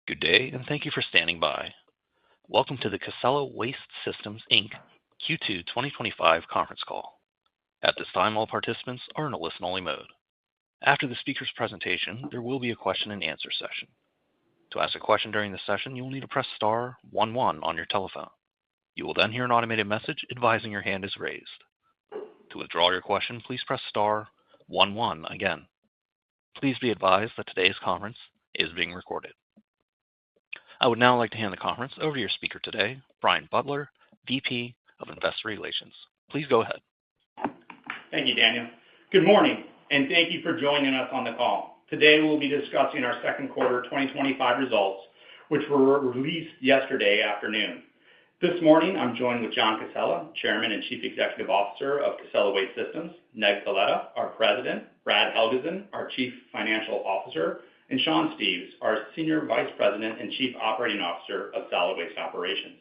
Good day, and thank you for standing by. Welcome to the Casella Waste Systems, Inc. Q2 2025 conference call. At this time, all participants are in a listen-only mode. After the speaker's presentation, there will be a question-and-answer session. To ask a question during the session, you will need to press star 11 on your telephone. You will then hear an automated message advising your hand is raised. To withdraw your question, please press star 11 again. Please be advised that today's conference is being recorded. I would now like to hand the conference over to your speaker today, Brian Butler, VP of Investor Relations. Please go ahead. Thank you, Daniel. Good morning, and thank you for joining us on the call. Today, we'll be discussing our second quarter 2025 results, which were released yesterday afternoon. This morning, I'm joined with John Casella, Chairman and Chief Executive Officer of Casella Waste Systems, Ned Coletta, our President, Brad Helgeson, our Chief Financial Officer, and Sean Steves, our Senior Vice President and Chief Operating Officer of Solid Waste Operations.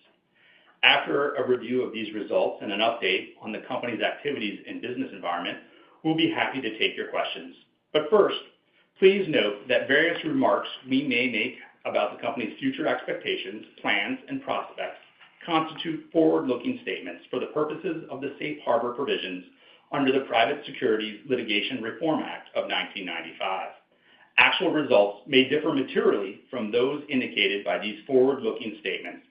After a review of these results and an update on the company's activities and business environment, we'll be happy to take your questions. But first, please note that various remarks we may make about the company's future expectations, plans, and prospects constitute forward-looking statements for the purposes of the Safe Harbor provisions under the Private Securities Litigation Reform Act of 1995. Actual results may differ materially from those indicated by these forward-looking statements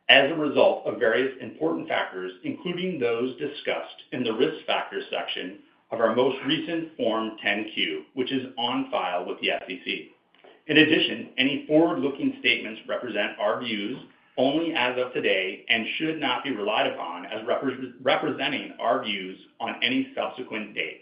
as a result of various important factors, including those discussed in the Risk Factors section of our most recent Form 10-Q, which is on file with the SEC. In addition, any forward-looking statements represent our views only as of today and should not be relied upon as representing our views on any subsequent date.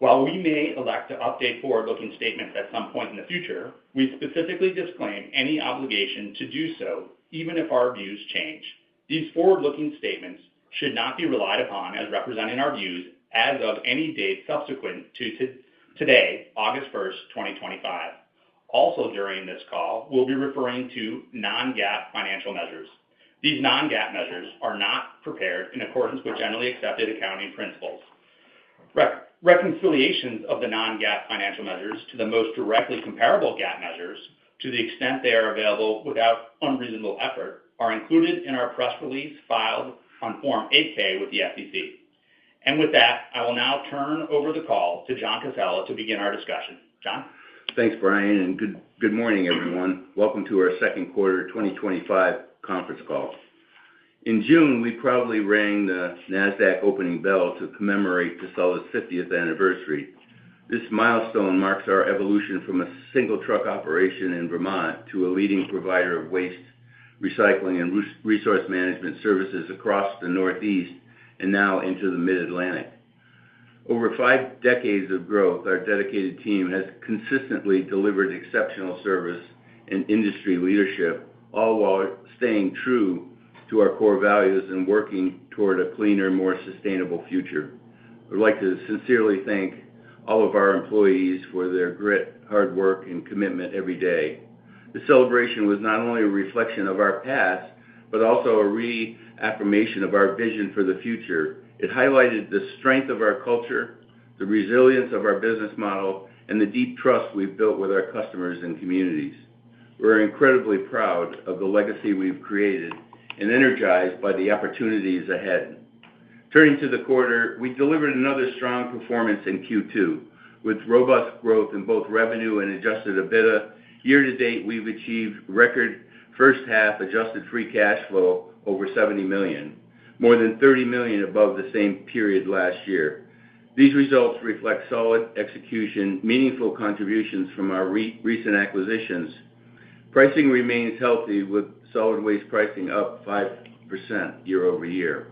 While we may elect to update forward-looking statements at some point in the future, we specifically disclaim any obligation to do so, even if our views change. These forward-looking statements should not be relied upon as representing our views as of any date subsequent to today, August 1st, 2025. Also during this call, we'll be referring to non-GAAP financial measures. These non-GAAP measures are not prepared in accordance with generally accepted accounting principles. Reconciliations of the non-GAAP financial measures to the most directly comparable GAAP measures, to the extent they are available without unreasonable effort, are included in our press release filed on Form 8-K with the SEC. And with that, I will now turn over the call to John Casella to begin our discussion. John? Thanks, Brian, and good morning, everyone. Welcome to our second quarter 2025 conference call. In June, we proudly rang the NASDAQ opening bell to commemorate Casella's 50th anniversary. This milestone marks our evolution from a single truck operation in Vermont to a leading provider of waste, recycling, and resource management services across the Northeast and now into the Mid-Atlantic. Over 5 decades of growth, our dedicated team has consistently delivered exceptional service and industry leadership, all while staying true to our core values and working toward a cleaner, more sustainable future. I'd like to sincerely thank all of our employees for their grit, hard work, and commitment every day. The celebration was not only a reflection of our past, but also a reaffirmation of our vision for the future. It highlighted the strength of our culture, the resilience of our business model, and the deep trust we've built with our customers and communities. We're incredibly proud of the legacy we've created and energized by the opportunities ahead. Turning to the quarter, we delivered another strong performance in Q2 with robust growth in both revenue and adjusted EBITDA. Year-to-date, we've achieved record first-half adjusted free cash flow over $70 million, more than $30 million above the same period last year. These results reflect solid execution, meaningful contributions from our recent acquisitions. Pricing remains healthy, with solid waste pricing up 5% year over year.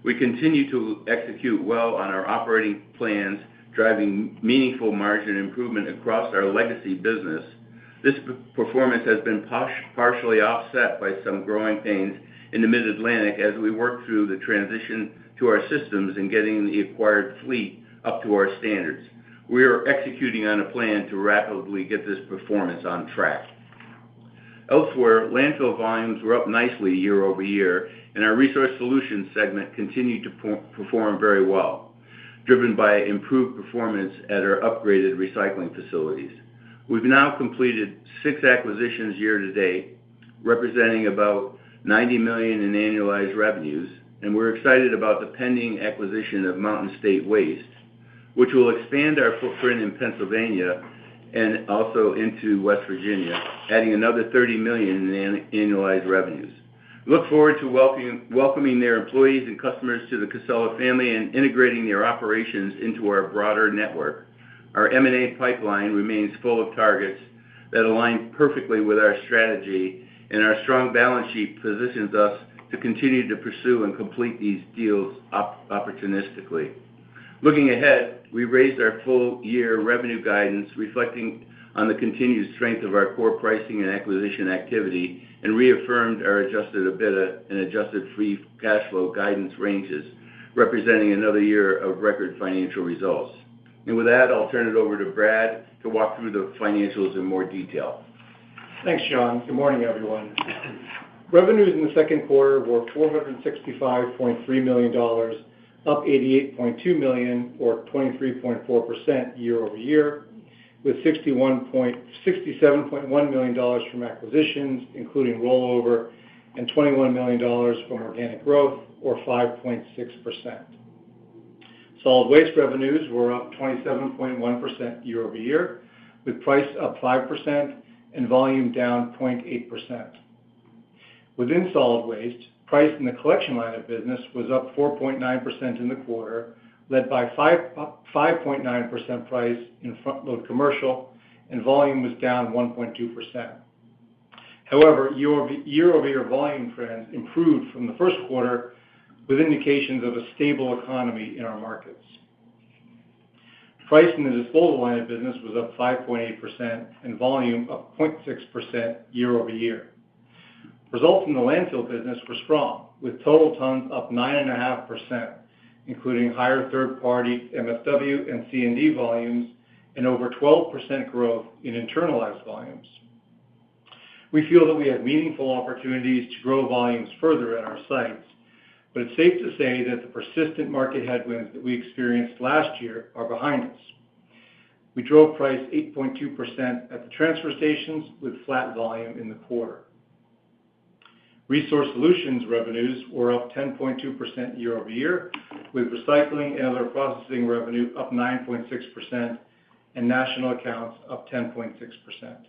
We continue to execute well on our operating plans, driving meaningful margin improvement across our legacy business. This performance has been partially offset by some growing pains in the Mid-Atlantic as we work through the transition to our systems and getting the acquired fleet up to our standards. We are executing on a plan to rapidly get this performance on track. Elsewhere, landfill volumes were up nicely year over year, and our Resource Solutions segment continued to perform very well, driven by improved performance at our upgraded recycling facilities. We've now completed 6 acquisitions year to date, representing about $90 million in annualized revenues, and we're excited about the pending acquisition of Mountain State Waste, which will expand our footprint in Pennsylvania and also into West Virginia, adding another $30 million in annualized revenues. Look forward to welcoming their employees and customers to the Casella family and integrating their operations into our broader network. Our M&A pipeline remains full of targets that align perfectly with our strategy, and our strong balance sheet positions us to continue to pursue and complete these deals opportunistically. Looking ahead, we raised our full-year revenue guidance, reflecting on the continued strength of our core pricing and acquisition activity, and reaffirmed our adjusted EBITDA and adjusted free cash flow guidance ranges, representing another year of record financial results. And with that, I'll turn it over to Brad to walk through the financials in more detail. Thanks, John. Good morning, everyone. Revenues in the second quarter were $465.3 million, up $88.2 million, or 23.4% year over year, with $67.1 million from acquisitions, including rollover, and $21 million from organic growth, or 5.6%. Solid waste revenues were up 27.1% year over year, with price up 5% and volume down 0.8%. Within solid waste, price in the collection line of business was up 4.9% in the quarter, led by 5.9% price in front-load commercial, and volume was down 1.2%. However, year-over-year volume trends improved from the first quarter, with indications of a stable economy in our markets. Price in the disposal line of business was up 5.8%, and volume up 0.6% year over year. Results in the landfill business were strong, with total tons up 9.5%, including higher third-party MSW and C&D volumes, and over 12% growth in internalized volumes. We feel that we have meaningful opportunities to grow volumes further at our sites, but it's safe to say that the persistent market headwinds that we experienced last year are behind us. We drove price 8.2% at the transfer stations, with flat volume in the quarter. Resource Solutions revenues were up 10.2% year over year, with recycling and other processing revenue up 9.6% and national accounts up 10.6%.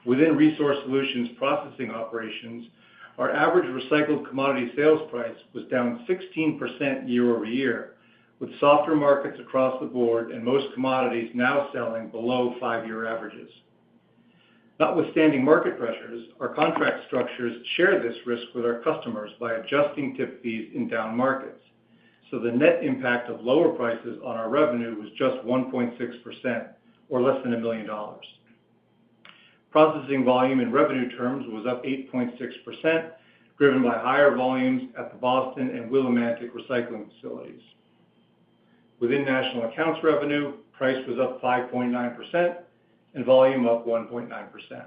Within Resource Solutions processing operations, our average recycled commodity sales price was down 16% year over year, with softer markets across the board and most commodities now selling below 5-year averages. Notwithstanding market pressures, our contract structures share this risk with our customers by adjusting tip fees in down markets, so the net impact of lower prices on our revenue was just 1.6%, or less than $1 million. Processing volume in revenue terms was up 8.6%, driven by higher volumes at the Boston and Willimantic recycling facilities. Within national accounts revenue, price was up 5.9%, and volume up 1.9%.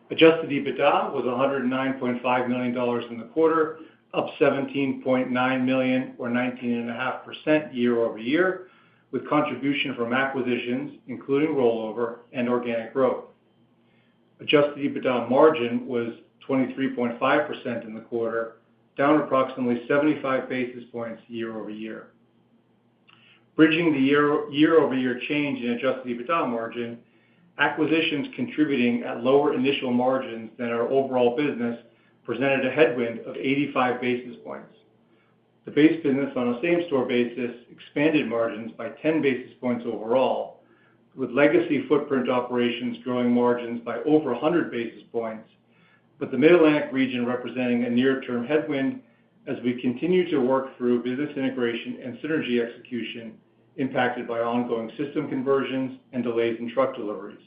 Adjusted EBITDA was $109.5 million in the quarter, up $17.9 million, or 19.5% year over year, with contribution from acquisitions, including rollover and organic growth. Adjusted EBITDA margin was 23.5% in the quarter, down approximately 75 basis points year over year. Bridging the year-over-year change in adjusted EBITDA margin, acquisitions contributing at lower initial margins than our overall business presented a headwind of 85 basis points. The base business on a same-store basis expanded margins by 10 basis points overall, with legacy footprint operations growing margins by over 100 basis points, but the Mid-Atlantic region representing a near-term headwind as we continue to work through business integration and synergy execution impacted by ongoing system conversions and delays in truck deliveries.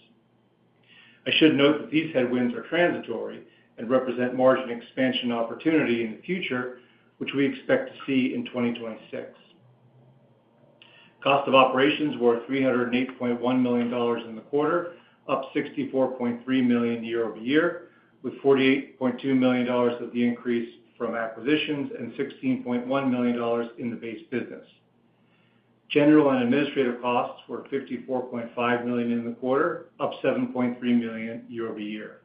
I should note that these headwinds are transitory and represent margin expansion opportunity in the future, which we expect to see in 2026. Cost of operations were $308.1 million in the quarter, up $64.3 million year over year, with $48.2 million of the increase from acquisitions and $16.1 million in the base business. General and administrative costs were $54.5 million in the quarter, up $7.3 million year-over-year.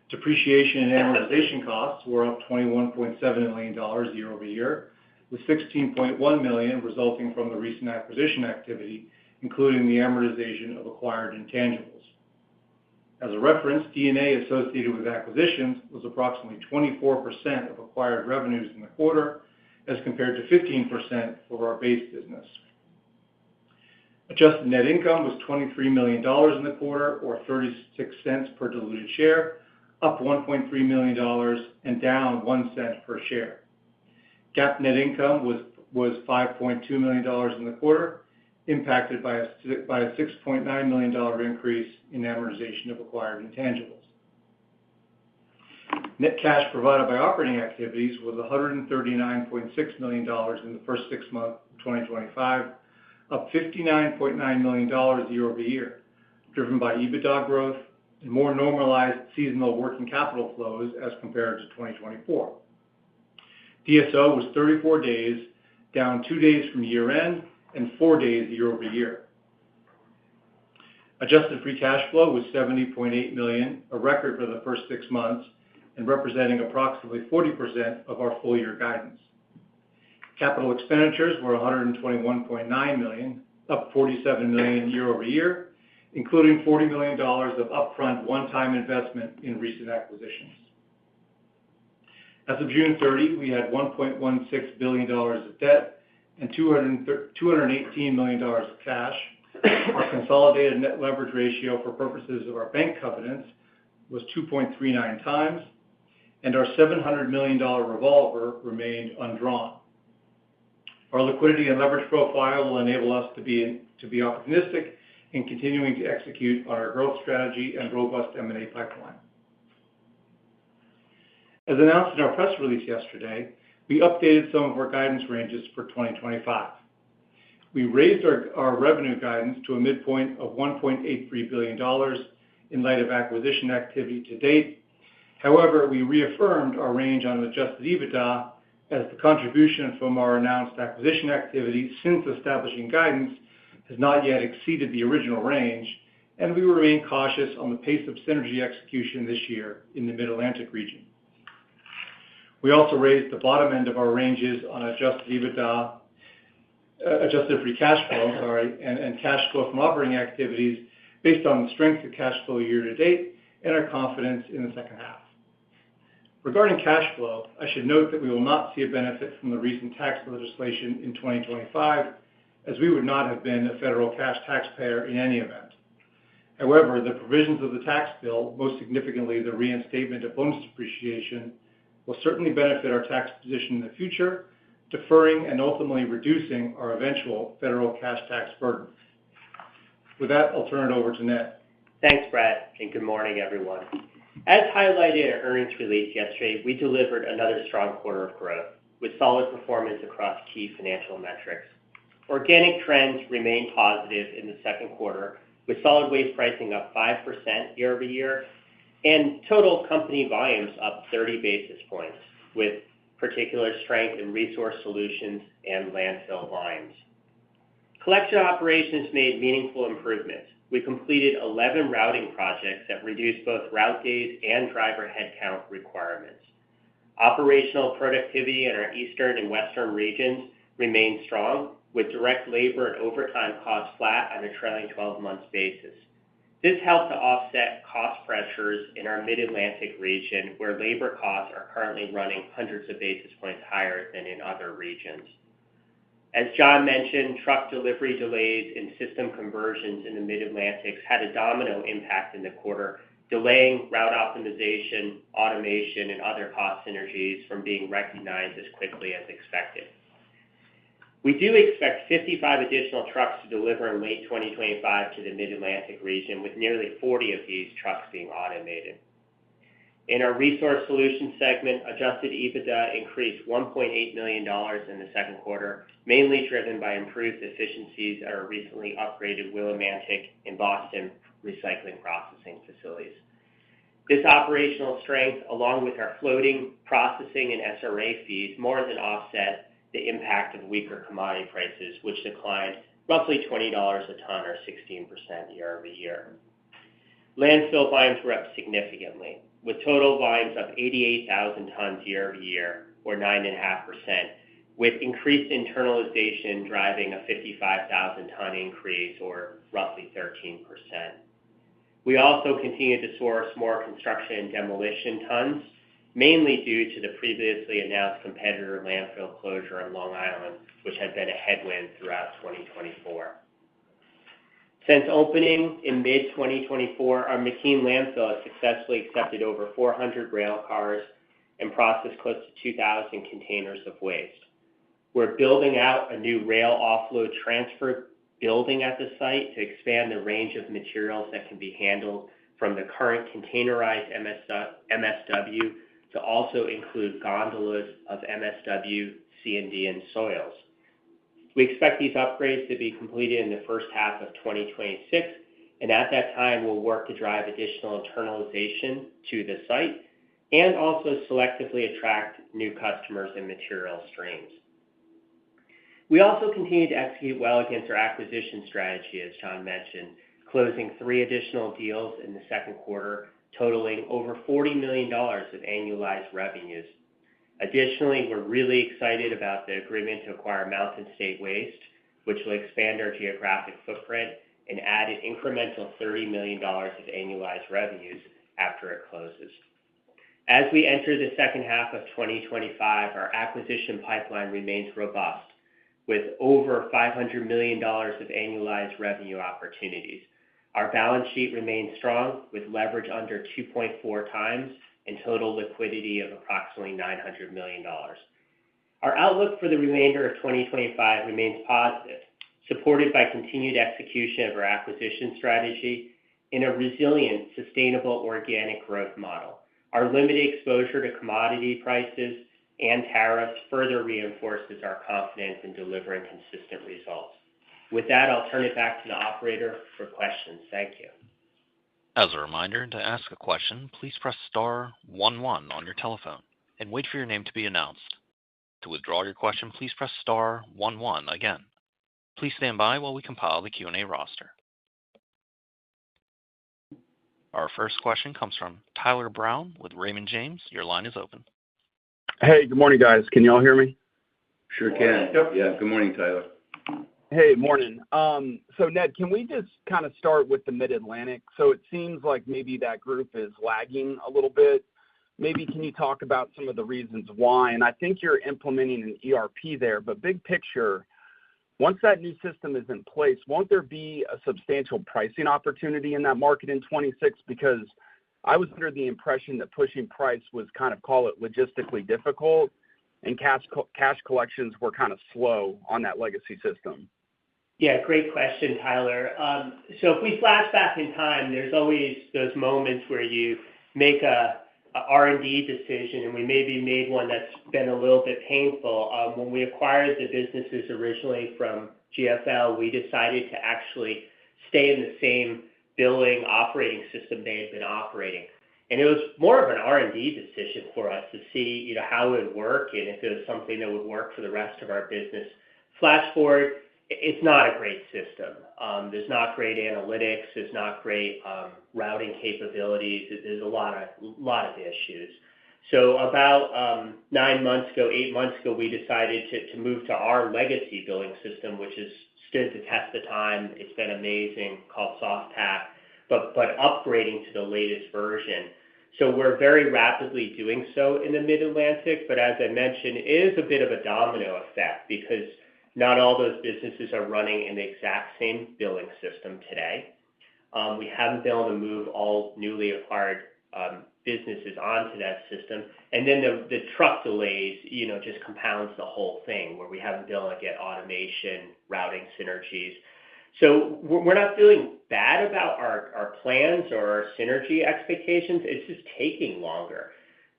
Depreciation and amortization costs were up $21.7 million year-over-year, with $16.1 million resulting from the recent acquisition activity, including the amortization of acquired intangibles. As a reference, D&A associated with acquisitions was approximately 24% of acquired revenues in the quarter, as compared to 15% for our base business. Adjusted net income was $23 million in the quarter, or 36 cents per diluted share, up $1.3 million and down 1 cent per share. GAAP net income was $5.2 million in the quarter, impacted by a $6.9 million increase in amortization of acquired intangibles. Net cash provided by operating activities was $139.6 million in the first 6 months of 2025, up $59.9 million year-over-year, driven by EBITDA growth and more normalized seasonal working capital flows as compared to 2024. DSO was 34 days, down 2 days from year-end and 4 days year-over-year. Adjusted free cash flow was $70.8 million, a record for the first 6 months, and representing approximately 40% of our full-year guidance. Capital expenditures were $121.9 million, up $47 million year-over-year, including $40 million of upfront one-time investment in recent acquisitions. As of June 30, we had $1.16 billion of debt and $218 million of cash. Our consolidated net leverage ratio for purposes of our bank covenants was 2.39 times, and our $700 million revolver remained undrawn. Our liquidity and leverage profile will enable us to be opportunistic in continuing to execute on our growth strategy and robust M&A pipeline. As announced in our press release yesterday, we updated some of our guidance ranges for 2025. We raised our revenue guidance to a midpoint of $1.83 billion in light of acquisition activity to date. However, we reaffirmed our range on adjusted EBITDA as the contribution from our announced acquisition activity since establishing guidance has not yet exceeded the original range, and we remain cautious on the pace of synergy execution this year in the Mid-Atlantic region. We also raised the bottom end of our ranges on adjusted EBITDA, adjusted free cash flow, and cash flow from operating activities based on the strength of cash flow year to date and our confidence in the second half. Regarding cash flow, I should note that we will not see a benefit from the recent tax legislation in 2025, as we would not have been a federal cash taxpayer in any event. However, the provisions of the tax bill, most significantly the reinstatement of bonus depreciation, will certainly benefit our tax position in the future, deferring and ultimately reducing our eventual federal cash tax burden. With that, I'll turn it over to Ned. Thanks, Brad, and good morning, everyone. As highlighted in our earnings release yesterday, we delivered another strong quarter of growth, with solid performance across key financial metrics. Organic trends remained positive in the second quarter, with solid waste pricing up 5% year-over-year, and total company volumes up 30 basis points, with particular strength in resource solutions and landfill volumes. Collection operations made meaningful improvements. We completed 11 routing projects that reduced both route days and driver headcount requirements. Operational productivity in our eastern and western regions remained strong, with direct labor and overtime costs flat on a trailing 12-month basis. This helped to offset cost pressures in our Mid-Atlantic region, where labor costs are currently running hundreds of basis points higher than in other regions. As John mentioned, truck delivery delays and system conversions in the Mid-Atlantic had a domino impact in the quarter, delaying route optimization, automation, and other cost synergies from being recognized as quickly as expected. We do expect 55 additional trucks to deliver in late 2025 to the Mid-Atlantic region, with nearly 40 of these trucks being automated. In our Resource Solutions segment, adjusted EBITDA increased $1.8 million in the second quarter, mainly driven by improved efficiencies at our recently upgraded Willimantic and Boston recycling processing facilities. This operational strength, along with our floating processing and SRA fees, more than offset the impact of weaker commodity prices, which declined roughly $20 a ton or 16% year over year. Landfill volumes were up significantly, with total volumes up 88,000 tons year over year, or 9.5%, with increased internalization driving a 55,000 ton increase, or roughly 13%. We also continue to source more construction and demolition tons, mainly due to the previously announced competitor landfill closure on Long Island, which had been a headwind throughout 2024. Since opening in mid-2024, our McKean landfill has successfully accepted over 400 rail cars and processed close to 2,000 containers of waste. We're building out a new rail offload transfer building at the site to expand the range of materials that can be handled from the current containerized MSW to also include gondolas of MSW, C&D, and soils. We expect these upgrades to be completed in the first half of 2026, and at that time, we'll work to drive additional internalization to the site and also selectively attract new customers and material streams. We also continue to execute well against our acquisition strategy, as John mentioned, closing 3 additional deals in the second quarter, totaling over $40 million of annualized revenues. Additionally, we're really excited about the agreement to acquire Mountain State Waste, which will expand our geographic footprint and add an incremental $30 million of annualized revenues after it closes. As we enter the second half of 2025, our acquisition pipeline remains robust, with over $500 million of annualized revenue opportunities. Our balance sheet remains strong, with leverage under 2.4 times and total liquidity of approximately $900 million. Our outlook for the remainder of 2025 remains positive, supported by continued execution of our acquisition strategy in a resilient, sustainable organic growth model. Our limited exposure to commodity prices and tariffs further reinforces our confidence in delivering consistent results. With that, I'll turn it back to the operator for questions. Thank you. As a reminder, to ask a question, please press star 11 on your telephone and wait for your name to be announced. To withdraw your question, please press star 11 again. Please stand by while we compile the Q&A roster. Our first question comes from Tyler Brown with Raymond James. Your line is open. Hey, good morning, guys. Can you all hear me? Sure can. Yep. Yeah, good morning, Tyler. Hey, morning. So Ned, can we just kind of start with the Mid-Atlantic? So it seems like maybe that group is lagging a little bit. Maybe can you talk about some of the reasons why? And I think you're implementing an ERP there, but big picture, once that new system is in place, won't there be a substantial pricing opportunity in that market in 26? Because I was under the impression that pushing price was kind of, call it, logistically difficult, and cash collections were kind of slow on that legacy system. Yeah, great question, Tyler. So if we flash back in time, there's always those moments where you make a R&D decision, and we maybe made one that's been a little bit painful. When we acquired the businesses originally from GFL, we decided to actually stay in the same billing operating system they had been operating. And it was more of an R&D decision for us to see, how it would work and if it was something that would work for the rest of our business. Flash forward, it's not a great system. There's not great analytics. There's not great routing capabilities. There's a lot of issues. So about 8 months ago, we decided to move to our legacy billing system, which has stood the test of time. It's been amazing, called SoftPak, but upgrading to the latest version. So we're very rapidly doing so in the Mid-Atlantic, but as I mentioned, it is a bit of a domino effect because not all those businesses are running in the exact same billing system today. We haven't been able to move all newly acquired businesses onto that system. And then the truck delays, just compounds the whole thing where we haven't been able to get automation, routing synergies. So we're not feeling bad about our plans or our synergy expectations. It's just taking longer.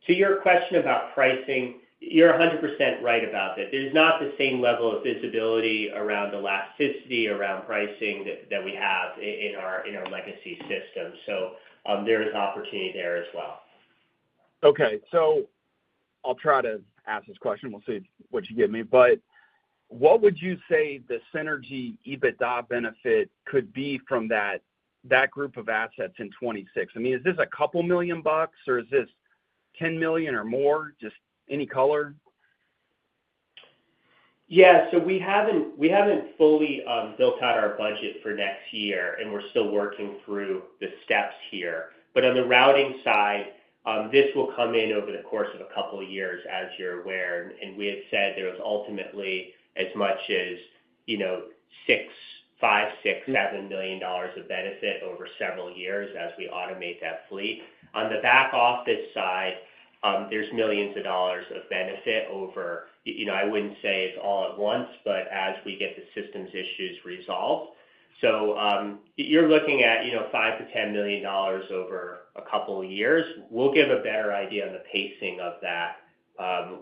To your question about pricing, you're 100% right about that. There's not the same level of visibility around elasticity, around pricing that we have in our legacy system. So there is opportunity there as well. Okay, so I'll try to ask this question. We'll see what you give me. But what would you say the synergy EBITDA benefit could be from that group of assets in 26? I mean, is this a couple $1 million, or is this $10 million or more? Just any color? Yeah, so we haven't fully built out our budget for next year, and we're still working through the steps here. But on the routing side, this will come in over the course of a couple of years, as you're aware. And we had said there was ultimately as much as, $7 million of benefit over several years as we automate that fleet. On the back office side, there's millions of dollars of benefit over, I wouldn't say it's all at once, but as we get the systems issues resolved. So you're looking at, $5 to $10 million over a couple of years. We'll give a better idea on the pacing of that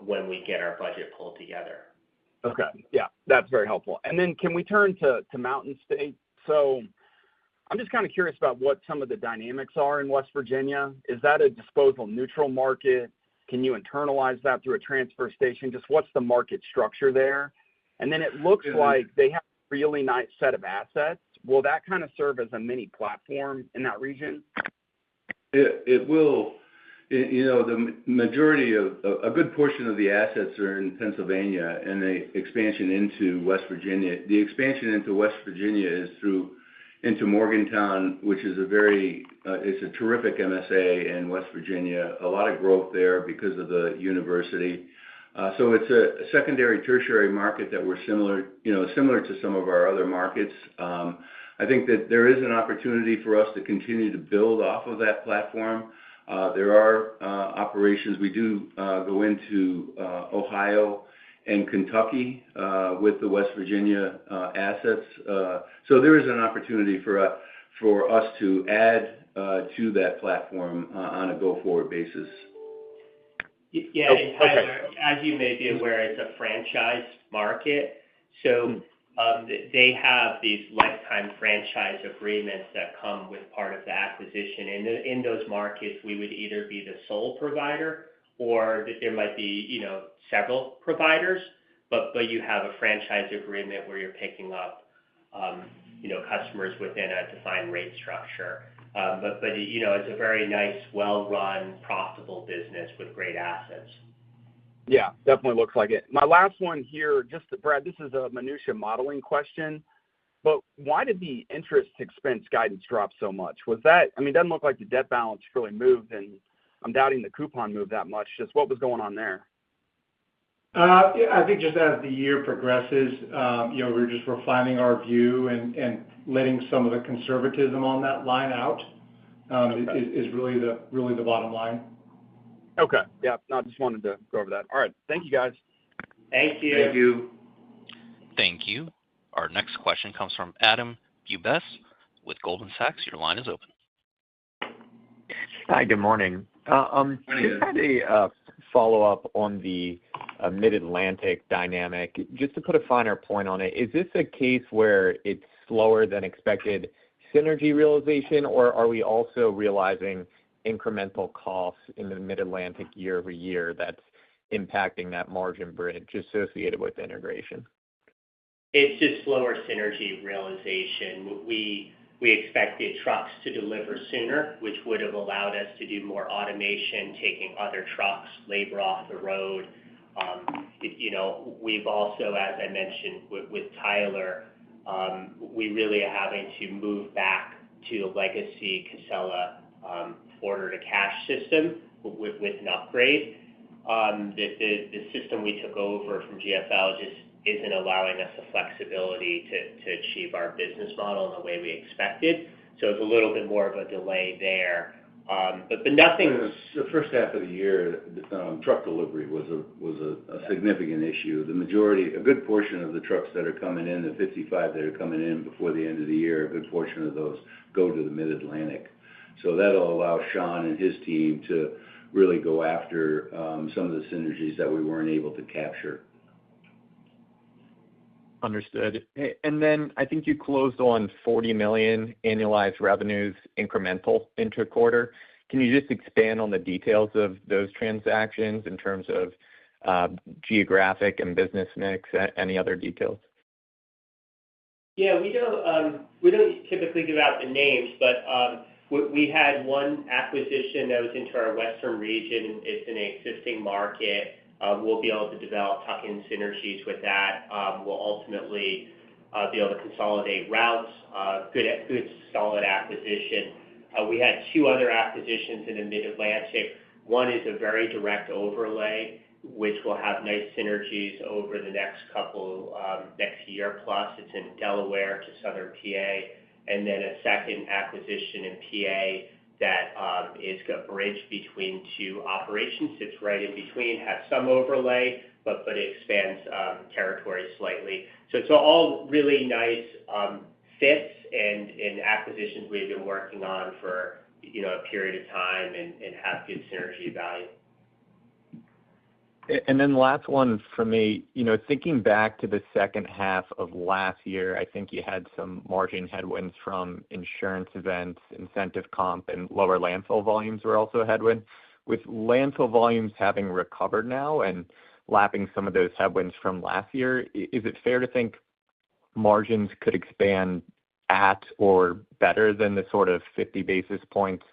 when we get our budget pulled together. Okay. Yeah, that's very helpful. And then can we turn to Mountain State? So I'm just kind of curious about what some of the dynamics are in West Virginia. Is that a disposal neutral market? Can you internalize that through a transfer station? Just what's the market structure there? And then it looks like they have a really nice set of assets. Will that kind of serve as a mini platform in that region? It will. The majority of a good portion of the assets are in Pennsylvania, and the expansion into West Virginia. The expansion into West Virginia is into Morgantown, which is it's a terrific MSA in West Virginia. A lot of growth there because of the university. So it's a secondary, tertiary market that we're similar to some of our other markets. I think that there is an opportunity for us to continue to build off of that platform. There are operations. We do go into Ohio and Kentucky with the West Virginia assets. So there is an opportunity for us to add to that platform on a go-forward basis. Yeah, and Tyler, as you may be aware, it's a franchise market. So they have these lifetime franchise agreements that come with part of the acquisition. And in those markets, we would either be the sole provider or that there might be, several providers, but you have a franchise agreement where you're picking up, customers within a defined rate structure. But it's a very nice, well-run, profitable business with great assets. Yeah, definitely looks like it. My last one here, Brad, this is a minutia modeling question, but why did the interest expense guidance drop so much? It doesn't look like the debt balance really moved, and I'm doubting the coupon moved that much. Just what was going on there? I think just as the year progresses, we're just refining our view and letting some of the conservatism on that line out is really the bottom line. Okay. Yeah. No, I just wanted to go over that. All right. Thank you, guys. Thank you. Thank you. Thank you. Our next question comes from Adam Bubes with Goldman Sachs. Your line is open. Hi, good morning. Just had a follow-up on the Mid-Atlantic dynamic. Just to put a finer point on it, is this a case where it's slower than expected synergy realization, or are we also realizing incremental costs in the Mid-Atlantic year over year that's impacting that margin bridge associated with integration? It's just slower synergy realization. We expected trucks to deliver sooner, which would have allowed us to do more automation, taking other trucks, labor off the road. We've also, as I mentioned with Tyler, we really are having to move back to a legacy Casella order-to-cash system with an upgrade. The system we took over from GFL just isn't allowing us the flexibility to achieve our business model in the way we expected. So it's a little bit more of a delay there. But nothing. The first half of the year, truck delivery was a significant issue. A good portion of the trucks that are coming in, the 55 that are coming in before the end of the year, a good portion of those go to the Mid-Atlantic. So that'll allow Sean and his team to really go after some of the synergies that we weren't able to capture. Understood. And then I think you closed on $40 million annualized revenues incremental intra-quarter. Can you just expand on the details of those transactions in terms of geographic and business mix? Any other details? Yeah, we don't typically give out the names, but we had one acquisition that was into our western region. It's in an existing market. We'll be able to develop tuck-in synergies with that. We'll ultimately be able to consolidate routes. Good, solid acquisition. We had two other acquisitions in the Mid-Atlantic. One is a very direct overlay, which will have nice synergies over the next year plus. It's in Delaware to southern PA. And then a second acquisition in PA that is a bridge between two operations. Sits right in between, has some overlay, but it expands territory slightly. So it's all really nice fits and acquisitions we've been working on for a period of time and have good synergy value. And then the last one for me, thinking back to the second half of last year, I think you had some margin headwinds from insurance events, incentive comp, and lower landfill volumes were also a headwind. With landfill volumes having recovered now and lapping some of those headwinds from last year, is it fair to think margins could expand at or better than the sort of 50 basis points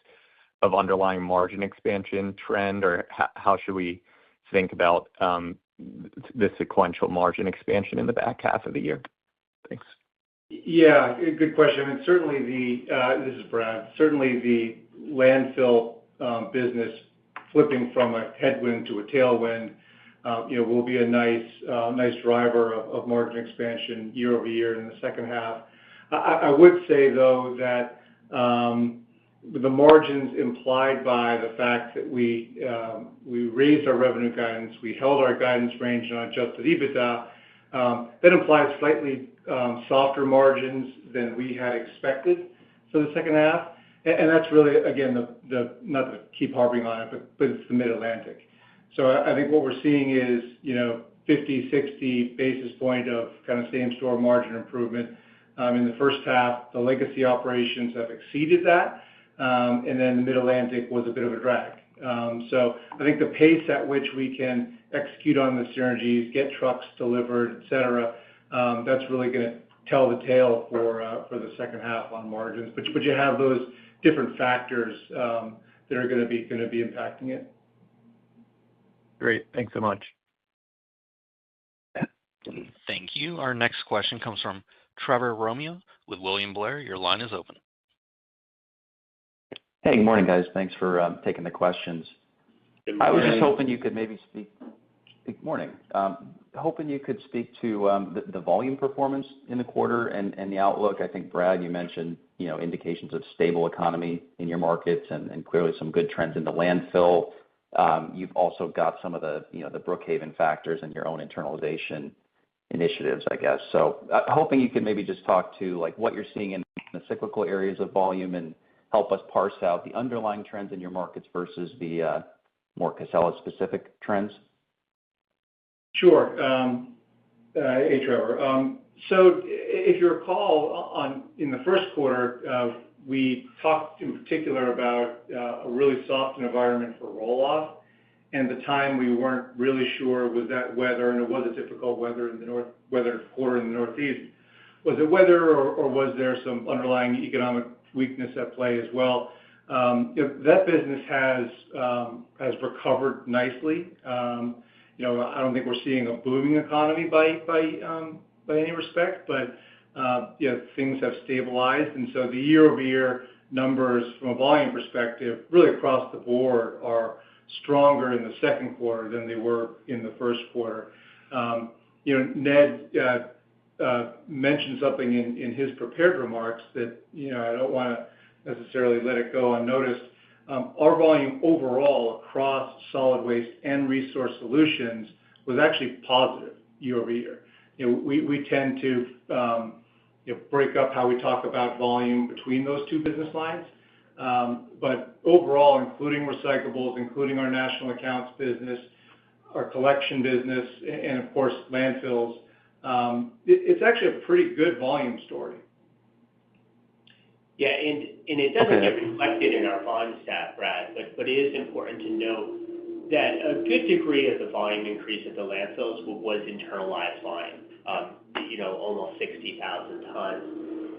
of underlying margin expansion trend, or how should we think about the sequential margin expansion in the back half of the year? Thanks. Yeah, good question. And certainly this is Brad, certainly the landfill business flipping from a headwind to a tailwind, will be a nice driver of margin expansion year over year in the second half. I would say, though, that the margins implied by the fact that we raised our revenue guidance, we held our guidance range on adjusted EBITDA, that implies slightly softer margins than we had expected for the second half. And that's really, again, not to keep harping on it, but it's the Mid-Atlantic. So I think what we're seeing is, 50, 60 basis point of kind of same-store margin improvement. In the first half, the legacy operations have exceeded that, and then the Mid-Atlantic was a bit of a drag. So I think the pace at which we can execute on the synergies, get trucks delivered, et cetera, that's really going to tell the tale for the second half on margins. But you have those different factors that are going to be impacting it. Great. Thanks so much. Thank you. Our next question comes from Trevor Romeo with William Blair. Your line is open. Hey, good morning, guys. Thanks for taking the questions. Good morning. I was just hoping you could maybe speak. Good morning. Hoping you could speak to the volume performance in the quarter and the outlook. I think, Brad, you mentioned indications of stable economy in your markets and clearly some good trends in the landfill. You've also got some of the the Brookhaven factors and your own internalization initiatives, I guess. So hoping you could maybe just talk to what you're seeing in the cyclical areas of volume and help us parse out the underlying trends in your markets versus the more Casella-specific trends. Sure. Hey, Trevor. So if you recall, in the first quarter, we talked in particular about a really soft environment for roll-off. And at the time, we weren't really sure was that weather, and it was a difficult weather quarter in the Northeast. Was it weather, or was there some underlying economic weakness at play as well? That business has recovered nicely. I don't think we're seeing a booming economy by any respect, but things have stabilized, and so the year-over-year numbers from a volume perspective, really across the board, are stronger in the second quarter than they were in the first quarter. Ned mentioned something in his prepared remarks that I don't want to necessarily let it go unnoticed. Our volume overall across solid waste and resource solutions was actually positive year over year. We tend to break up how we talk about volume between those two business lines. But overall, including recyclables, including our national accounts business, our collection business, and of course, landfills, it's actually a pretty good volume story. Yeah, and it doesn't get reflected in our volume stat, Brad, but it is important to note that a good degree of the volume increase at the landfills was internalized volume, almost 60,000 tons.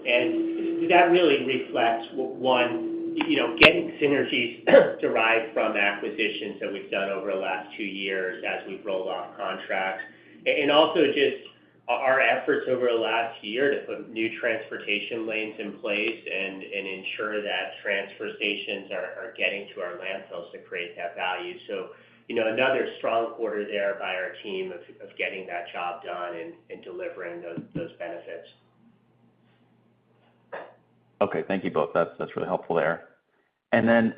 And that really reflects, one, getting synergies derived from acquisitions that we've done over the last 2 years as we've rolled off contracts, and also just our efforts over the last year to put new transportation lanes in place and ensure that transfer stations are getting to our landfills to create that value. So, another strong quarter there by our team of getting that job done and delivering those benefits. Okay, thank you both. That's really helpful there. And then,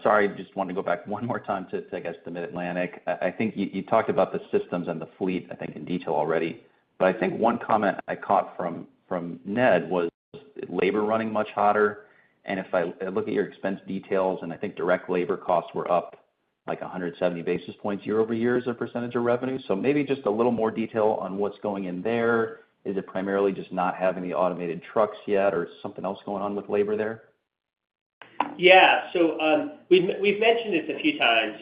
sorry, just wanted to go back one more time to I guess, the Mid-Atlantic. I think you talked about the systems and the fleet, I think, in detail already. But I think one comment I caught from Ned was labor running much hotter. And if I look at your expense details, and I think direct labor costs were up like 170 basis points year over year as a percentage of revenue. So maybe just a little more detail on what's going in there. Is it primarily just not having the automated trucks yet, or something else going on with labor there? Yeah, so we've mentioned this a few times,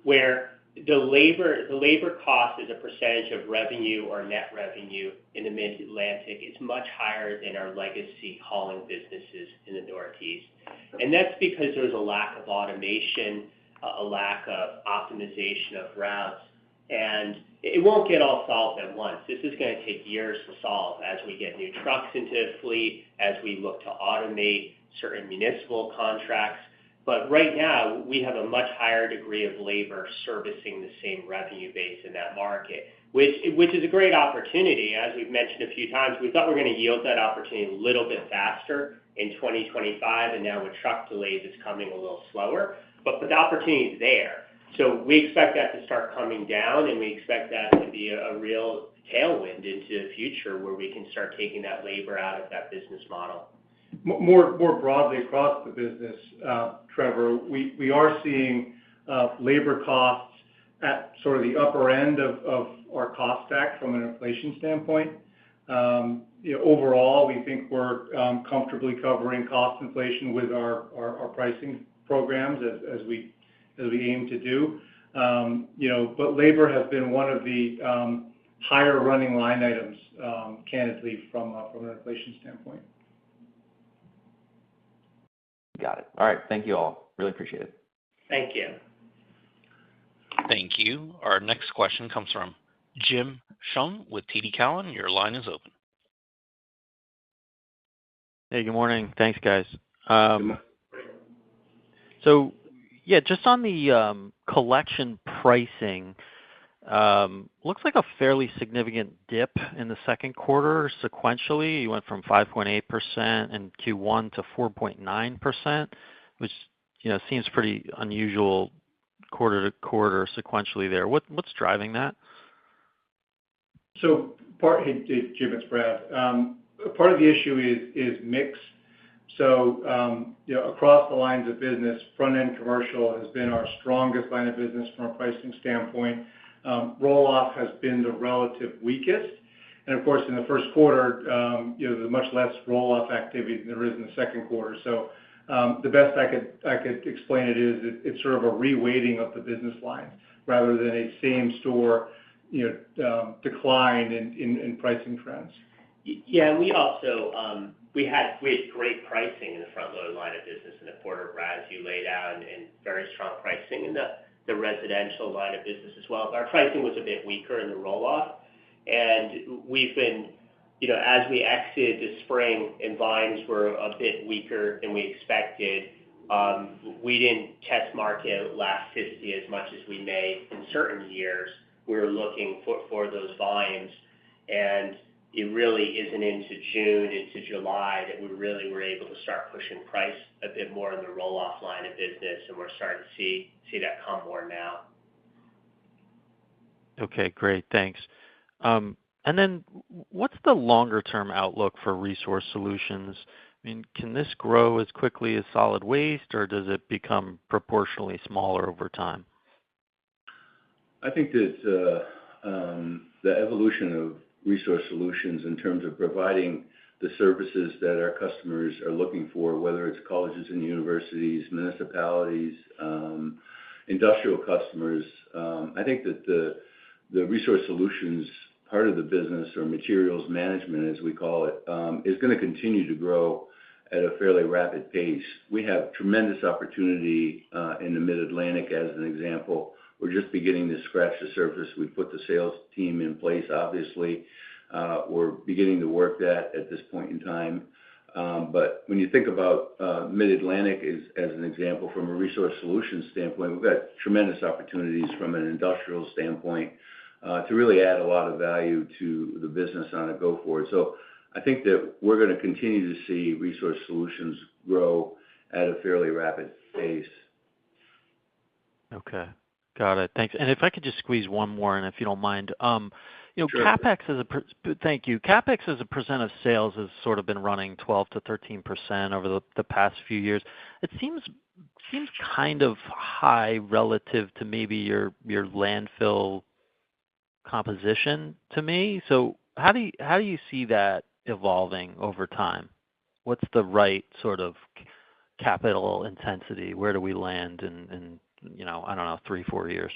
where the labor cost as a percentage of revenue or net revenue in the Mid-Atlantic is much higher than our legacy hauling businesses in the Northeast. And that's because there's a lack of automation, a lack of optimization of routes, and it won't get all solved at once. This is going to take years to solve as we get new trucks into the fleet, as we look to automate certain municipal contracts. But right now, we have a much higher degree of labor servicing the same revenue base in that market, which is a great opportunity. As we've mentioned a few times, we thought we were going to yield that opportunity a little bit faster in 2025, and now with truck delays, it's coming a little slower. But the opportunity is there. So we expect that to start coming down, and we expect that to be a real tailwind into the future where we can start taking that labor out of that business model. More broadly across the business, Trevor, we are seeing labor costs at sort of the upper end of our cost stack from an inflation standpoint. Overall, we think we're comfortably covering cost inflation with our pricing programs as we aim to do. But labor has been one of the higher running line items, candidly, from an inflation standpoint. Got it. All right. Thank you all. Really appreciate it. Thank you. Thank you. Our next question comes from Jim Schumm with TD Cowen. Your line is open. Hey, good morning. Thanks, guys. Good morning. So, yeah, just on the collection pricing, looks like a fairly significant dip in the second quarter sequentially. You went from 5.8% in Q1 to 4.9%, which seems pretty unusual quarter to quarter sequentially there. What's driving that? So, hey, Jim, it's Brad. Part of the issue is mix. So, across the lines of business, front-end commercial has been our strongest line of business from a pricing standpoint. Roll-off has been the relative weakest. And, of course, in the first quarter, there's much less roll-off activity than there is in the second quarter. So the best I could explain it is it's sort of a reweighting of the business lines rather than a same-store decline in pricing trends. Yeah, we also we had great pricing in the front-load line of business in the quarter, Brad, as you laid out, and very strong pricing in the residential line of business as well. Our pricing was a bit weaker in the roll-off, and we've been, as we exited the spring and volumes were a bit weaker than we expected, we didn't test market elasticity as much as we may in certain years. We were looking for those volumes, and it really isn't into June, into July that we really were able to start pushing price a bit more in the roll-off line of business, and we're starting to see that come more now. Okay, great. Thanks. And then what's the longer-term outlook for Resource Solutions? I mean, can this grow as quickly as solid waste, or does it become proportionally smaller over time? I think that the evolution of Resource Solutions in terms of providing the services that our customers are looking for, whether it's colleges and universities, municipalities, industrial customers, I think that the Resource Solutions part of the business, or materials management, as we call it, is going to continue to grow at a fairly rapid pace. We have tremendous opportunity in the Mid-Atlantic, as an example. We're just beginning to scratch the surface. We put the sales team in place, obviously. We're beginning to work that at this point in time. But when you think about Mid-Atlantic as an example, from a Resource Solutions standpoint, we've got tremendous opportunities from an industrial standpoint to really add a lot of value to the business on a go-forward. So I think that we're going to continue to see Resource Solutions grow at a fairly rapid pace. Okay. Got it. Thanks. And if I could just squeeze one more, and if you don't mind, Sure. CapEx thank you. CapEx as a percent of sales has sort of been running 12 to 13% over the past few years. It seems kind of high relative to maybe your landfill composition to me. So how do you see that evolving over time? What's the right sort of capital intensity? Where do we land in I don't know, 3-4 years?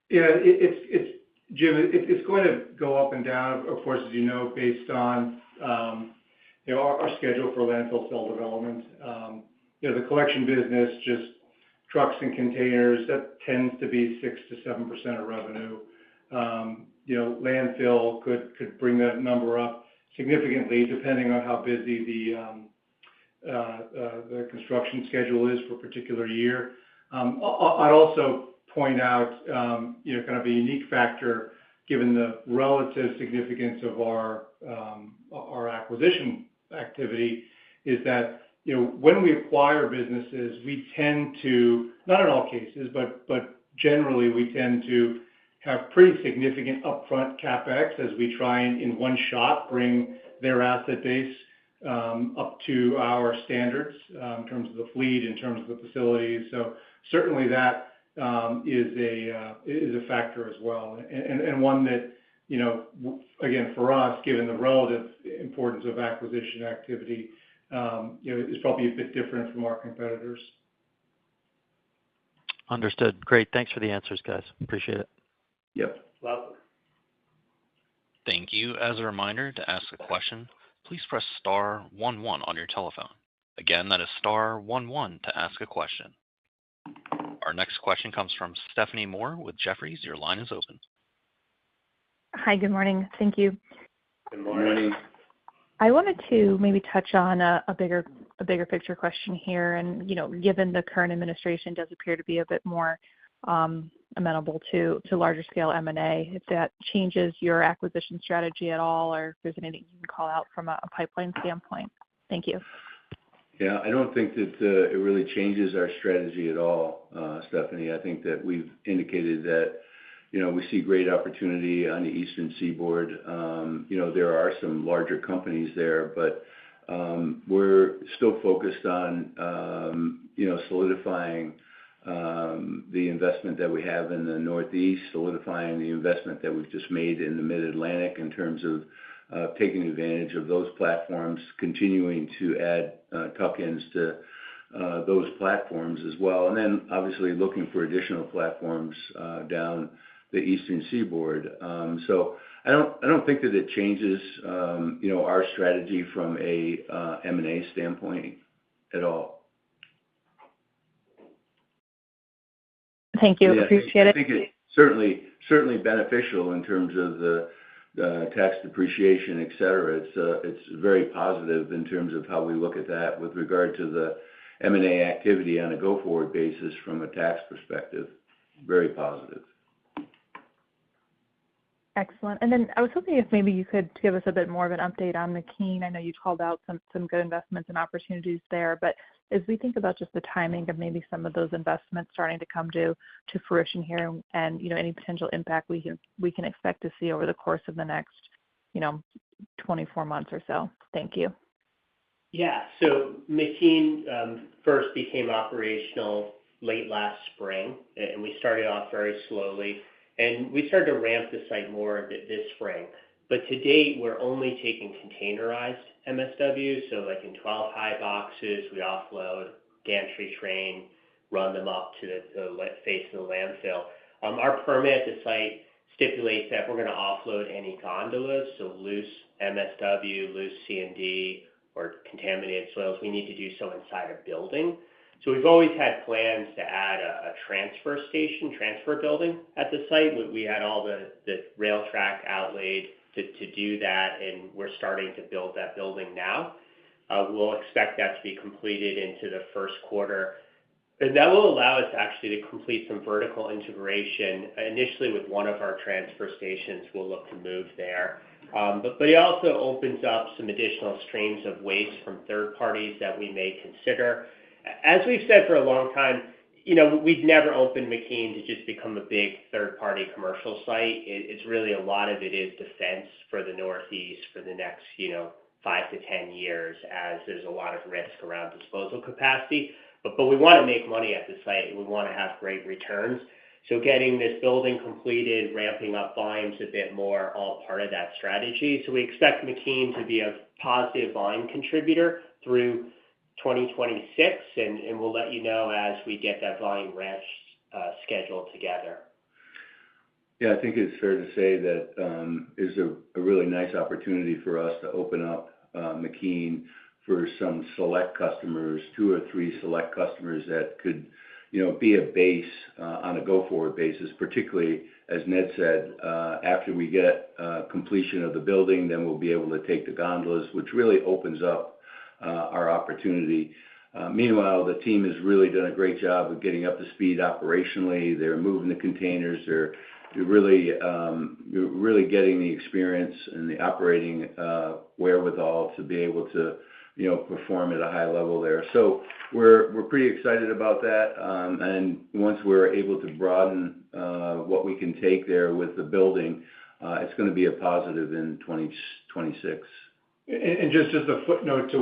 Yeah, it's Jim, it's going to go up and down, of course, as you know, based on our schedule for landfill cell development. The collection business, just trucks and containers, that tends to be 6 to 7% of revenue. Landfill could bring that number up significantly, depending on how busy the construction schedule is for a particular year. I'd also point out, kind of a unique factor, given the relative significance of our acquisition activity, is that, when we acquire businesses, we tend to, not in all cases, but generally we tend to have pretty significant upfront CapEx as we try and in one shot bring their asset base up to our standards in terms of the fleet, in terms of the facilities. So certainly that is a factor as well, and one that, again, for us, given the relative importance of acquisition activity, is probably a bit different from our competitors. Understood. Great. Thanks for the answers, guys. Appreciate it. Yep. Welcome. Thank you. As a reminder, to ask a question, please press star 11 on your telephone. Again, that is star 11 to ask a question. Our next question comes from Stephanie Moore with Jefferies. Your line is open. Hi, good morning. Thank you. Good morning. I wanted to maybe touch on a bigger picture question here. And, given the current administration does appear to be a bit more amenable to larger scale M&A, if that changes your acquisition strategy at all, or if there's anything you can call out from a pipeline standpoint. Thank you. Yeah, I don't think that it really changes our strategy at all, Stephanie. I think that we've indicated that, we see great opportunity on the Eastern Seaboard. There are some larger companies there, but we're still focused on, solidifying the investment that we have in the Northeast, solidifying the investment that we've just made in the Mid-Atlantic in terms of taking advantage of those platforms, continuing to add tuck-ins to those platforms as well, and then obviously looking for additional platforms down the Eastern Seaboard. So I don't think that it changes, our strategy from a M&A standpoint at all. Thank you. Appreciate it. I think it's certainly beneficial in terms of the tax depreciation, et cetera. It's very positive in terms of how we look at that with regard to the M&A activity on a go-forward basis from a tax perspective. Very positive. Excellent. And then I was hoping if maybe you could give us a bit more of an update on McKean. I know you called out some good investments and opportunities there, but as we think about just the timing of maybe some of those investments starting to come to fruition here, and any potential impact we can expect to see over the course of the next 24 months or so. Thank you. Yeah. So McKean first became operational late last spring, and we started off very slowly. And we started to ramp the site more this spring. But to date, we're only taking containerized MSW. So like in 12 high boxes, we offload gantry train, run them up to the face of the landfill. Our permit at the site stipulates that we're going to offload any gondolas, so loose MSW, loose C&D, or contaminated soils. We need to do so inside a building. So we've always had plans to add a transfer building at the site. We had all the rail track outlaid to do that, and we're starting to build that building now. We'll expect that to be completed into the first quarter. And that will allow us actually to complete some vertical integration. Initially with one of our transfer stations, we'll look to move there. But it also opens up some additional streams of waste from third parties that we may consider. As we've said for a long time, we'd never open McKean to just become a big third-party commercial site. It's really a lot of it is defense for the Northeast for the next, 5 to 10 years, as there's a lot of risk around disposal capacity. But we want to make money at the site. We want to have great returns. So getting this building completed, ramping up volumes a bit more, all part of that strategy. So we expect McKean to be a positive volume contributor through 2026, and we'll let you know as we get that volume ramp scheduled together. Yeah, I think it's fair to say that is a really nice opportunity for us to open up McKean for some select customers, 2 or 3 select customers that could, be a base on a go-forward basis, particularly, as Ned said, after we get completion of the building, then we'll be able to take the gondolas, which really opens up our opportunity. Meanwhile, the team has really done a great job of getting up to speed operationally. They're moving the containers. They're really getting the experience and the operating wherewithal to be able to, perform at a high level there. So we're pretty excited about that. And once we're able to broaden what we can take there with the building, it's going to be a positive in 2026. And just as a footnote to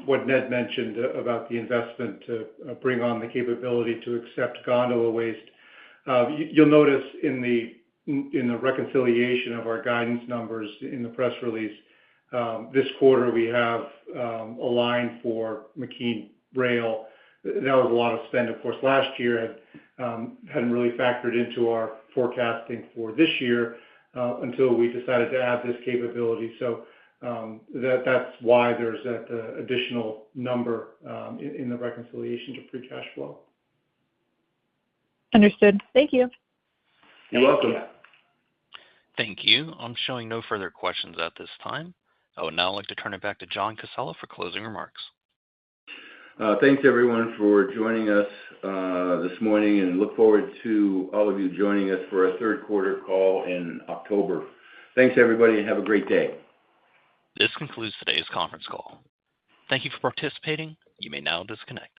what Ned mentioned about the investment to bring on the capability to accept gondola waste, you'll notice in the reconciliation of our guidance numbers in the press release, this quarter we have a line for McKean Rail. That was a lot of spend, of course. Last year hadn't really factored into our forecasting for this year until we decided to add this capability. So that's why there's that additional number in the reconciliation to free cash flow. Understood. Thank you. You're welcome. Thank you. I'm showing no further questions at this time. I would now like to turn it back to John Casella for closing remarks. Thanks, everyone, for joining us this morning, and look forward to all of you joining us for our third quarter call in October. Thanks, everybody, and have a great day. This concludes today's conference call. Thank you for participating. You may now disconnect.